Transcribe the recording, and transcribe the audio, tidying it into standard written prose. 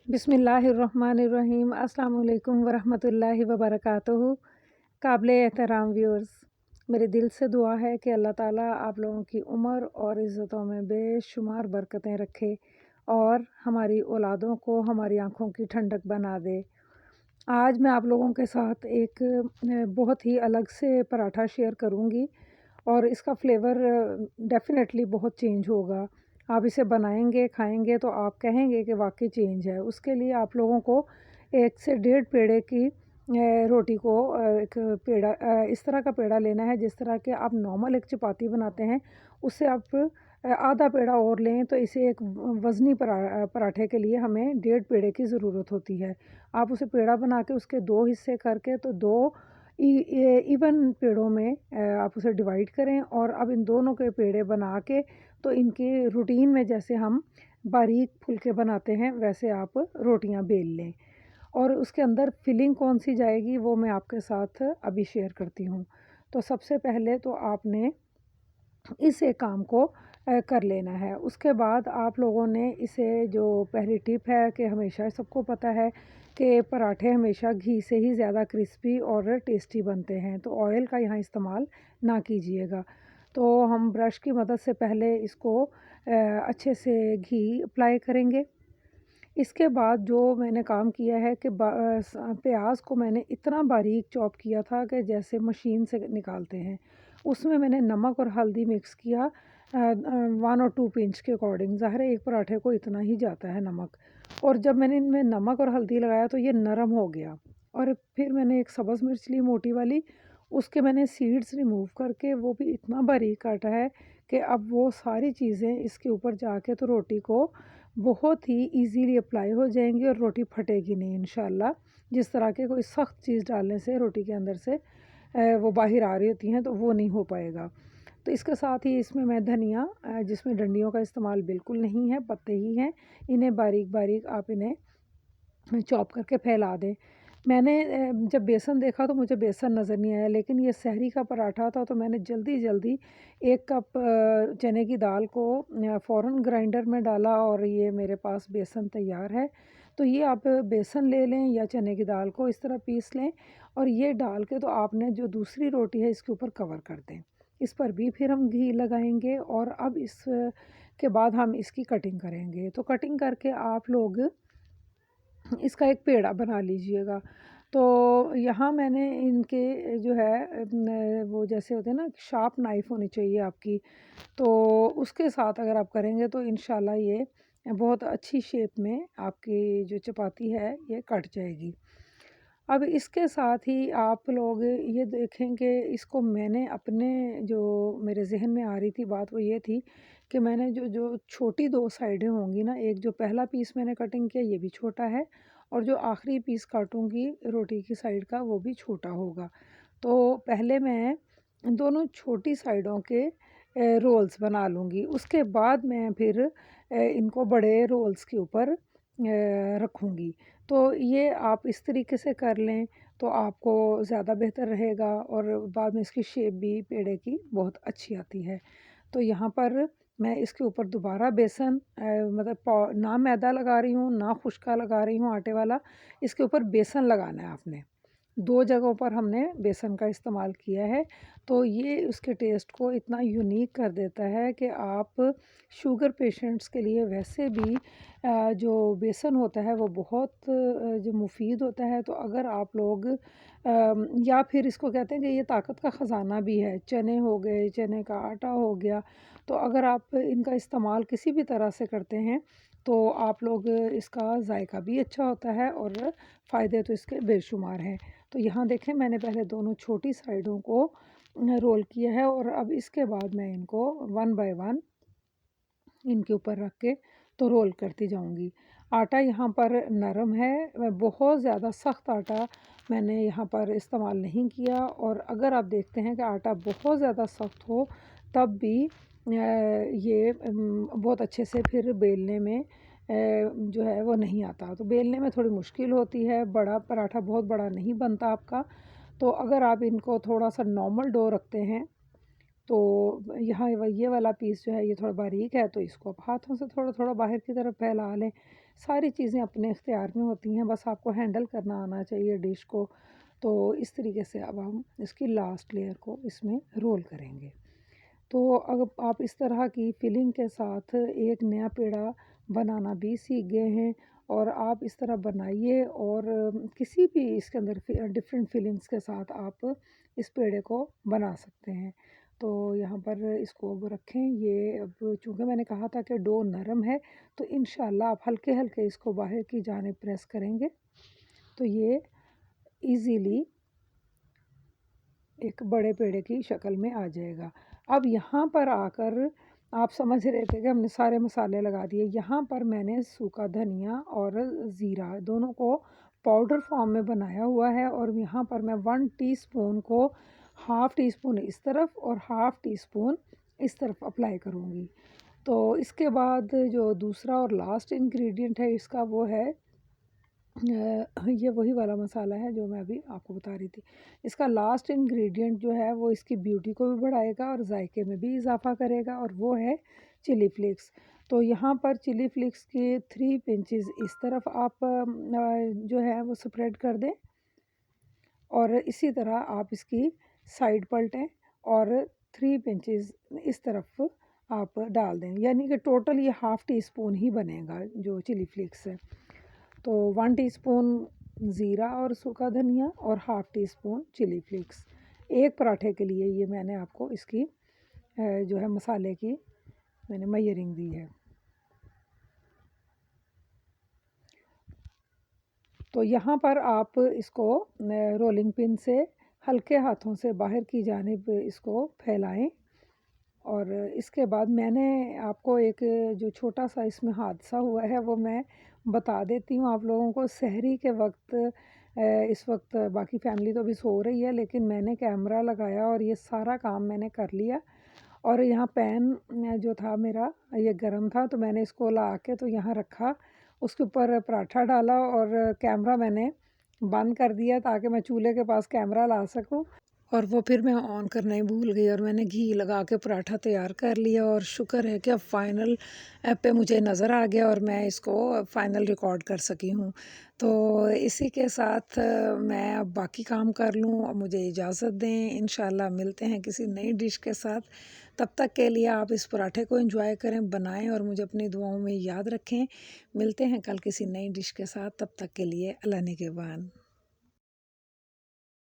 बिस्मिल्लाहिर्रहमानिर्रहीम। अस्सलाम वालेकुम वरहमतुल्लाहि वबरकातुहू। काबिल एहतराम व्यूअर्स, मेरे दिल से दुआ है कि अल्लाह ताला आप लोगों की उम्र और इज़्ज़तों में बेशुमार बरकतें रखे और हमारी औलादों को हमारी आँखों की ठंडक बना दे। आज मैं आप लोगों के साथ एक बहुत ही अलग से पराठा शेयर करूँगी और इसका फ्लेवर डेफ़िनेटली बहुत चेंज होगा। आप इसे बनाएँगे, खाएँगे तो आप कहेंगे कि वाक़ई चेंज है। उसके लिए आप लोगों को 1 से डेढ़ पेड़े की रोटी को एक पेड़ा इस तरह का पेड़ा लेना है जिस तरह के आप नॉर्मल एक चपाती बनाते हैं, उससे आप आधा पेड़ा और लें तो इसे एक वज़नी पराठे के लिए हमें डेढ़ पेड़े की ज़रूरत होती है। आप उसे पेड़ा बना के उसके 2 हिस्से करके तो 2 इवन पेड़ों में आप उसे डिवाइड करें और अब इन दोनों के पेड़े बना के तो इनके रूटीन में जैसे हम बारीक फुलके बनाते हैं वैसे आप रोटियां बेल लें और उसके अंदर फिलिंग कौन सी जाएगी वो मैं आपके साथ अभी शेयर करती हूँ। तो सबसे पहले तो आपने इस एक काम को कर लेना है। उसके बाद आप लोगों ने इसे जो पहली टिप है कि हमेशा सबको पता है कि पराठे हमेशा घी से ही ज़्यादा क्रिस्पी और टेस्टी बनते हैं, तो ऑयल का यहाँ इस्तेमाल ना कीजिएगा। तो हम ब्रश की मदद से पहले इसको अच्छे से घी अप्लाई करेंगे। इसके बाद जो मैंने काम किया है कि प्याज को मैंने इतना बारीक चॉप किया था कि जैसे मशीन से निकालते हैं। उसमें मैंने नमक और हल्दी मिक्स किया 1 और 2 पिंच के अकॉर्डिंग। ज़ाहिर है एक पराठे को इतना ही जाता है नमक। और जब मैंने इनमें नमक और हल्दी लगाया तो ये नरम हो गया। और फिर मैंने एक सब्ज़ मिर्च ली मोटी वाली, उसके मैंने सीड्स रिमूव करके वो भी इतना बारीक काटा है कि अब वो सारी चीज़ें इसके ऊपर जाके तो रोटी को बहुत ही ईज़िली अप्लाई हो जाएँगी और रोटी फटेगी नहीं इंशाल्लाह। जिस तरह के कोई सख्त चीज़ डालने से रोटी के अंदर से वो बाहर आ रही होती हैं तो वो नहीं हो पाएगा। तो इसके साथ ही इसमें मैं धनिया जिसमें डंडियों का इस्तेमाल बिल्कुल नहीं है, पत्ते ही हैं, इन्हें बारीक-बारीक आप इन्हें चॉप करके फैला दें। मैंने जब बेसन देखा तो मुझे बेसन नज़र नहीं आया, लेकिन ये सहरी का पराठा था तो मैंने जल्दी-जल्दी 1 कप चने की दाल को फ़ौरन ग्राइंडर में डाला और ये मेरे पास बेसन तैयार है। तो ये आप बेसन ले लें या चने की दाल को इस तरह पीस लें और ये डाल के तो आपने जो दूसरी रोटी है इसके ऊपर कवर कर दें। इस पर भी फिर हम घी लगाएँगे और अब इस के बाद हम इसकी कटिंग करेंगे। तो कटिंग करके आप लोग इसका एक पेड़ा बना लीजिएगा। तो यहाँ मैंने इनके जो है वो जैसे होते हैं ना शार्प नाइफ़ होनी चाहिए आपकी, तो उसके साथ अगर आप करेंगे तो इंशाल्लाह ये बहुत अच्छी शेप में आपकी जो चपाती है ये कट जाएगी। अब इसके साथ ही आप लोग ये देखें कि इसको मैंने अपने जो मेरे ज़हन में आ रही थी बात वो ये थी कि मैंने जो जो छोटी 2 साइडें होंगी ना, एक जो पहला पीस मैंने कटिंग किया ये भी छोटा है और जो आखिरी पीस काटूँगी रोटी की साइड का वो भी छोटा होगा। तो पहले मैं दोनों छोटी साइडों के रोल्स बना लूँगी। उसके बाद मैं फिर इनको बड़े रोल्स के ऊपर रखूँगी। तो ये आप इस तरीके से कर लें तो आपको ज़्यादा बेहतर रहेगा और बाद में इसकी शेप भी पेड़े की बहुत अच्छी आती है। तो यहाँ पर मैं इसके ऊपर दोबारा बेसन मतलब ना मैदा लगा रही हूँ, ना खुश्का लगा रही हूँ आटे वाला, इसके ऊपर बेसन लगाना है आपने। 2 जगहों पर हमने बेसन का इस्तेमाल किया है, तो ये उसके टेस्ट को इतना यूनिक कर देता है कि आप शुगर पेशेंट्स के लिए वैसे भी जो बेसन होता है वो बहुत जो मुफ़ीद होता है, तो अगर आप लोग या फिर इसको कहते हैं कि ये ताकत का ख़ज़ाना भी है। चने हो गए, चने का आटा हो गया, तो अगर आप इनका इस्तेमाल किसी भी तरह से करते हैं, तो आप लोग इसका ज़ायका भी अच्छा होता है और फ़ायदे तो इसके बेशुमार हैं। तो यहाँ देखें मैंने पहले दोनों छोटी साइडों को रोल किया है और अब इसके बाद मैं इनको 1 बाय 1 इनके ऊपर रख के तो रोल करती जाऊँगी। आटा यहाँ पर नरम है, बहुत ज़्यादा सख्त आटा मैंने यहाँ पर इस्तेमाल नहीं किया और अगर आप देखते हैं कि आटा बहुत ज़्यादा सख्त हो तब भी ये बहुत अच्छे से फिर बेलने में जो है वो नहीं आता। तो बेलने में थोड़ी मुश्किल होती है, बड़ा पराठा बहुत बड़ा नहीं बनता आपका। तो अगर आप इनको थोड़ा-सा नॉर्मल डो रखते हैं तो यहाँ ये वाला पीस जो है ये थोड़ा बारीक है तो इसको आप हाथों से थोड़ा-थोड़ा बाहर की तरफ फैला लें। सारी चीज़ें अपने इख्तियार में होती हैं, बस आपको हैंडल करना आना चाहिए डिश को। तो इस तरीके से अब हम इसकी लास्ट लेयर को इसमें रोल करेंगे। तो अगर आप इस तरह की फिलिंग के साथ एक नया पेड़ा बनाना भी सीख गए हैं और आप इस तरह बनाइए और किसी भी इसके अंदर डिफरेंट फिलिंग्स के साथ आप इस पेड़े को बना सकते हैं। तो यहाँ पर इसको अब रखें, ये अब चूँकि मैंने कहा था कि डो नरम है, तो इंशाल्लाह आप हल्के-हल्के इसको बाहर की जानिब प्रेस करेंगे तो ये ईज़िली एक बड़े पेड़े की शक्ल में आ जाएगा। अब यहाँ पर आकर आप समझ रहे थे कि हमने सारे मसाले लगा दिए। यहाँ पर मैंने सूखा धनिया और ज़ीरा दोनों को पाउडर फॉर्म में बनाया हुआ है और यहाँ पर मैं 1 टीस्पून को हाफ़ टी स्पून इस तरफ और हाफ़ टी स्पून इस तरफ अप्लाई करूँगी। तो इसके बाद जो दूसरा और लास्ट इंग्रेडिएंट है इसका वो है ये वही वाला मसाला है जो मैं अभी आपको बता रही थी। इसका लास्ट इंग्रेडिएंट जो है वो इसकी ब्यूटी को भी बढ़ाएगा और जायके में भी इज़ाफ़ा करेगा और वो है चिली फ्लेक्स। तो यहाँ पर चिली फ्लेक्स के 3 पिंचेस इस तरफ आप जो है वो स्प्रेड कर दें और इसी तरह आप इसकी साइड पलटें और 3 पिंचेस इस तरफ आप डाल दें, यानी कि टोटल ये हाफ़ टी स्पून ही बनेगा जो चिली फ्लेक्स है। तो 1 टीस्पून ज़ीरा और सूखा धनिया और half teaspoon chilli flakes. एक पराठे के लिए ये मैंने आपको इसकी जो है मसाले की मैंने मेजरिंग दी है। तो यहाँ पर आप इसको रोलिंग पिन से हल्के हाथों से बाहर की जानिब इसको फैलाएं और इसके बाद मैंने आपको एक जो छोटा सा इसमें हादसा हुआ है वो मैं बता देती हूँ आप लोगों को। सहरी के वक्त इस वक्त बाकी फैमिली तो अभी सो रही है, लेकिन मैंने कैमरा लगाया और ये सारा काम मैंने कर लिया और यहाँ पैन जो था मेरा ये गर्म था, तो मैंने इसको ला के तो यहाँ रखा, उसके ऊपर पराठा डाला और कैमरा मैंने बंद कर दिया ताकि मैं चूल्हे के पास कैमरा ला सकूं। और वो फिर मैं ऑन करना ही भूल गई और मैंने घी लगा के पराठा तैयार कर लिया और शुक्र है कि अब फाइनल पे मुझे नज़र आ गया और मैं इसको फाइनल रिकॉर्ड कर सकी हूँ। तो इसी के साथ मैं अब बाकी काम कर लूँ और मुझे इजाज़त दें। इंशाल्लाह मिलते हैं किसी नई डिश के साथ। तब तक के लिए आप इस पराठे को एंजॉय करें, बनाएं और मुझे अपनी दुआओं में याद रखें। मिलते हैं कल किसी नई डिश के साथ, तब तक के लिए अल्लाह निगहबान।